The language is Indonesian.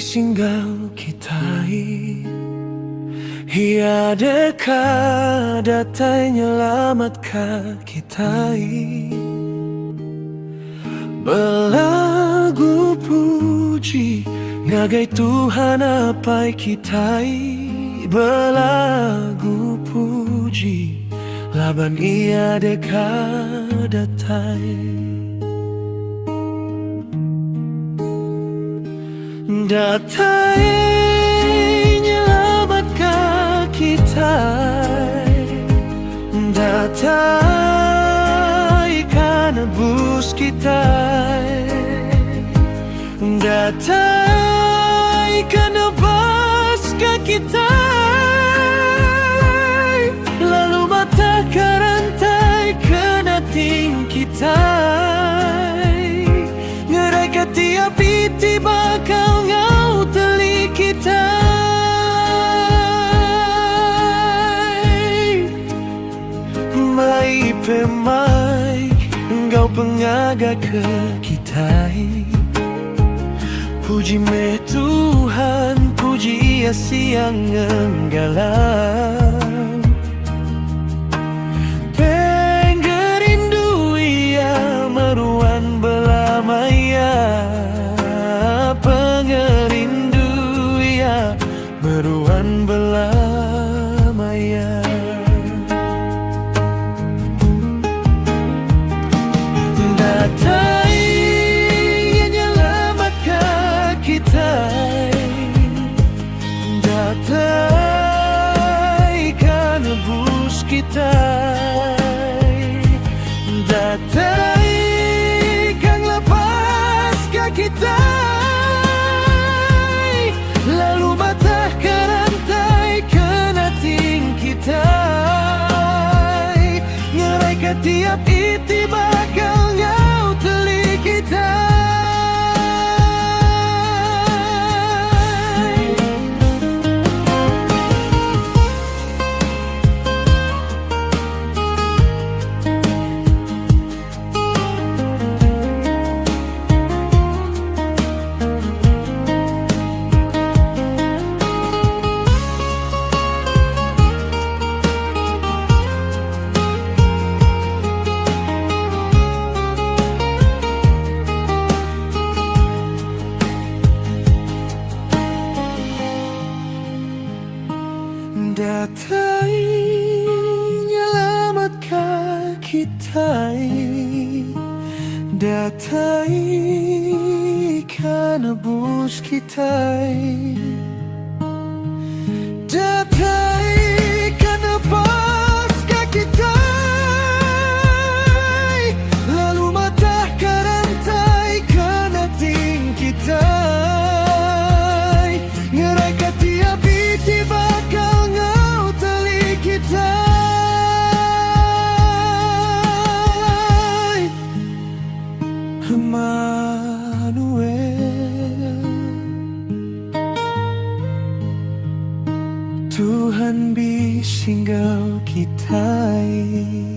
singgau kitai, ia dekat datai nyelamatkan kitai. Belagu puji ngagai Tuhan apai kitai. Belagu puji laban ia dekat datai. Datai nyelamatkan kitai. Datai kan nebus kitai. Datai kan nebaskan kitai. Lalu mata karantai kena ting kitai. Ngerai ke tiap iti bakal ngau teli kitai. Mai pemai engkau pengaga ke kitai. Puji me Tuhan, puji ia siang enggalang. Penggerindu ia meruan belamaya. Pengerindu ia meruan belamaya. Datai nyelamatkan kitai. Datai kan nebus kitai. Datai kan lepaskan kitai. Lalu mata karantai kena ting kitai. Ngerai ke tiap iti bakal ngau teli kitai. Datai nyelamatkan kitai. Datai kan nebus kitai. Datai kan nebaskan kitai. Lalu mata karantai kena ting kitai. Ngerai ke tiap iti bakal ngau teli kitai. Emmanuel, Tuhan bisinggau kitai.